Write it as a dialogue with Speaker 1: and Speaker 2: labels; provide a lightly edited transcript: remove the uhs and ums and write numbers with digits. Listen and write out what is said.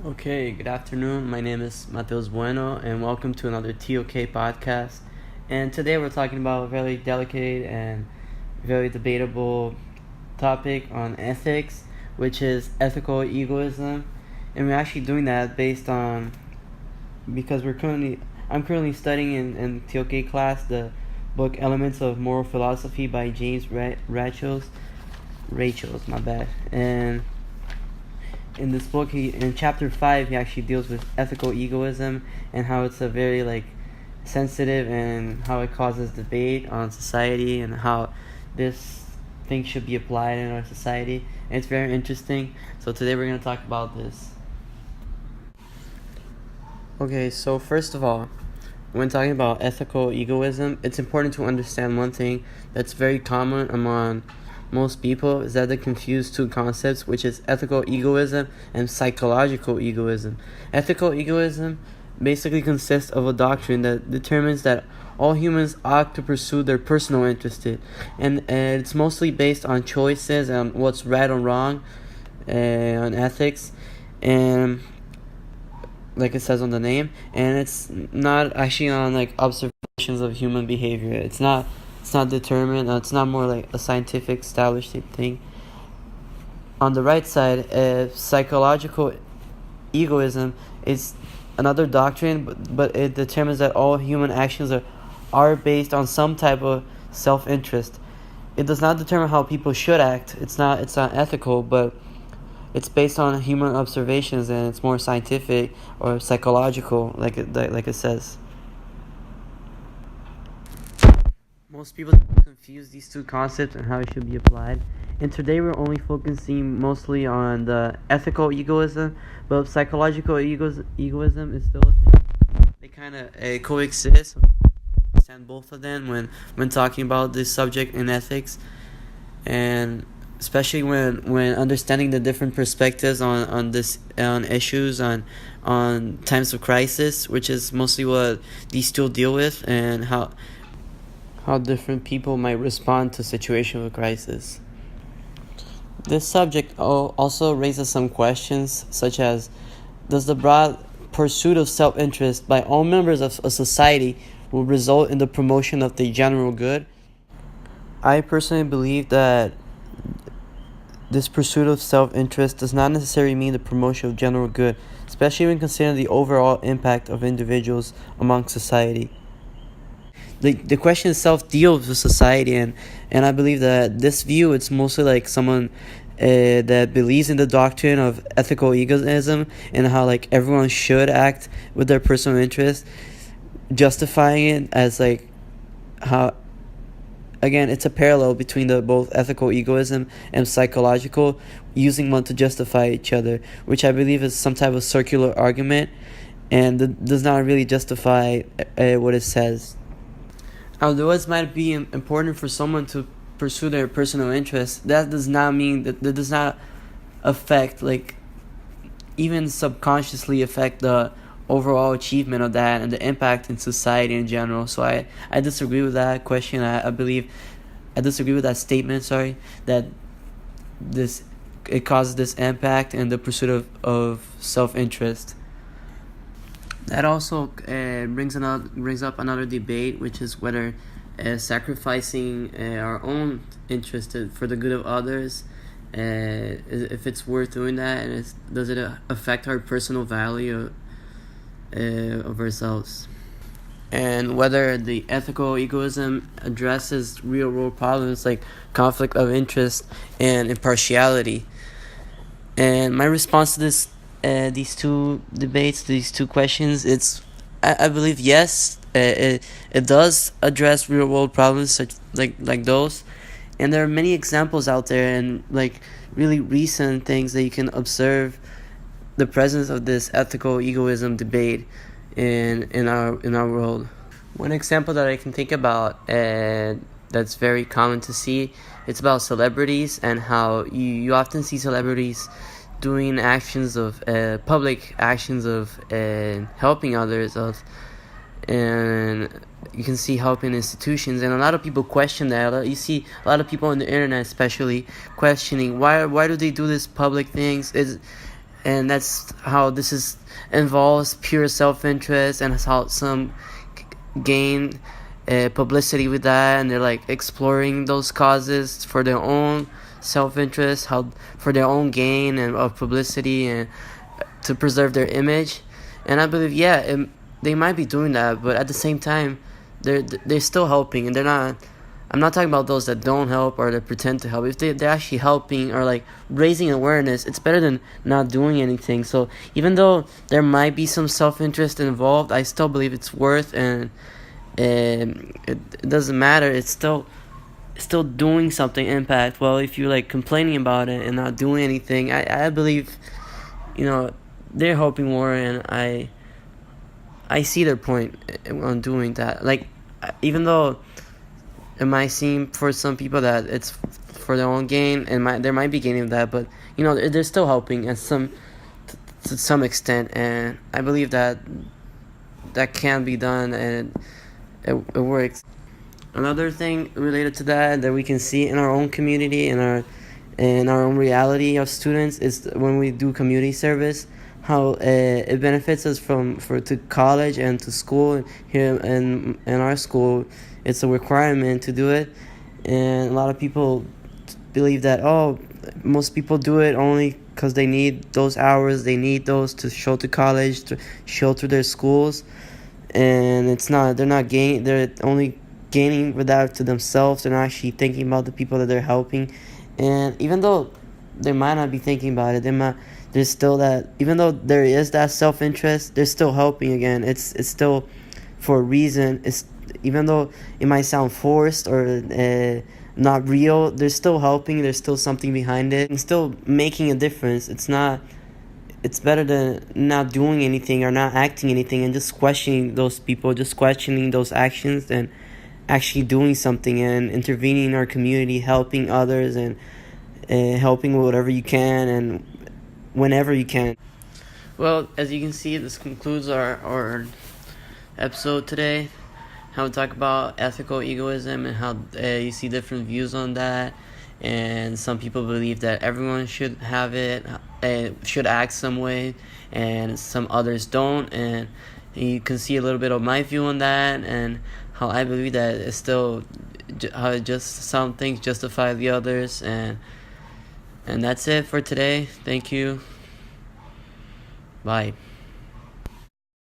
Speaker 1: Okay, good afternoon. My name is Matheus Bueno, and welcome to another TOK podcast. And today we're talking about a very delicate and very debatable topic on ethics, which is ethical egoism. And we're actually doing that based on because I'm currently studying in TOK class the book Elements of Moral Philosophy by James Rachel's, my bad. And in this book, in chapter 5, he actually deals with ethical egoism and how it's a very sensitive, and how it causes debate on society and how this thing should be applied in our society. And it's very interesting. So today we're going to talk about this. Okay, so first of all, when talking about ethical egoism, it's important to understand one thing that's very common among most people is that they confuse two concepts, which is ethical egoism and psychological egoism. Ethical egoism basically consists of a doctrine that determines that all humans ought to pursue their personal interest, and it's mostly based on choices and what's right or wrong, on ethics, and like it says on the name, and it's not actually on observations of human behavior. It's not determined. It's not more like a scientific established thing. On the right side, psychological egoism is another doctrine, but it determines that all human actions are based on some type of self-interest. It does not determine how people should act. It's not ethical, but it's based on human observations, and it's more scientific or psychological, like it says. Most people confuse these two concepts and how it should be applied. And today we're only focusing mostly on the ethical egoism, but psychological egoism is still a thing. They kind of coexist. Understand both of them when talking about this subject in ethics, and especially when understanding the different perspectives on issues on times of crisis, which is mostly what these two deal with, and how different people might respond to situations of crisis. This subject also raises some questions, such as, does the broad pursuit of self-interest by all members of a society will result in the promotion of the general good? I personally believe that this pursuit of self-interest does not necessarily mean the promotion of general good, especially when considering the overall impact of individuals among society. The question itself deals with society, and I believe that this view, it's mostly like someone that believes in the doctrine of ethical egoism and how everyone should act with their personal interest, justifying it as how, again, it's a parallel between the both ethical egoism and psychological, using one to justify each other, which I believe is some type of circular argument and does not really justify what it says. Although it might be important for someone to pursue their personal interests, that does not mean that does not affect, even subconsciously affect the overall achievement of that and the impact in society in general. So I disagree with that question. I disagree with that statement, that it causes this impact and the pursuit of self-interest. That also brings up another debate, which is whether sacrificing our own interest for the good of others, if it's worth doing that, and does it affect our personal value of ourselves, and whether the ethical egoism addresses real-world problems like conflict of interest and impartiality. And my response to these two debates, these two questions, I believe yes, it does address real world problems such like those, and there are many examples out there and really recent things that you can observe the presence of this ethical egoism debate in our world. One example that I can think about that's very common to see, it's about celebrities and how you often see celebrities doing actions of public actions of helping others, and you can see helping institutions, and a lot of people question that. You see a lot of people on the internet especially questioning why do they do this public things. and that's how this is involves pure self-interest, and how some gain publicity with that, and they're like exploring those causes for their own self-interest, how for their own gain and of publicity, and to preserve their image. And I believe, they might be doing that, but at the same time, they're still helping, and they're not. I'm not talking about those that don't help or that pretend to help. If they're actually helping or like raising awareness, it's better than not doing anything. So even though there might be some self-interest involved, I still believe it's worth, and it doesn't matter. It's still doing something impact. Well, if you're like complaining about it and not doing anything, I believe, they're helping more, and I see their point on doing that. Like, even though it might seem for some people that it's for their own gain, and there might be gaining of that, but they're still helping to some extent, and I believe that can be done, and it works. Another thing related to that we can see in our own community, in our own reality of students, is when we do community service, how it benefits us to college and to school. Here in our school, it's a requirement to do it, and a lot of people believe that most people do it only because they need those hours, they need those to show to college, to show to their schools, and they're only gaining with that to themselves. They're not actually thinking about the people that they're helping. And even though they might not be thinking about it, there's still that, even though there is that self-interest, they're still helping. Again, it's still for a reason. It's, even though it might sound forced or not real, they're still helping. There's still something behind it, and still making a difference. It's better than not doing anything or not acting anything, and just questioning those people, just questioning those actions, and actually doing something and intervening in our community, helping others, and helping whatever you can and whenever you can. Well, as you can see, this concludes our episode today. How we talk about ethical egoism, and how you see different views on that. And some people believe that everyone should have it, should act some way, and some others don't. And you can see a little bit of my view on that, and how I believe that it's still how just some things justify the others. And that's it for today. Thank you. Bye.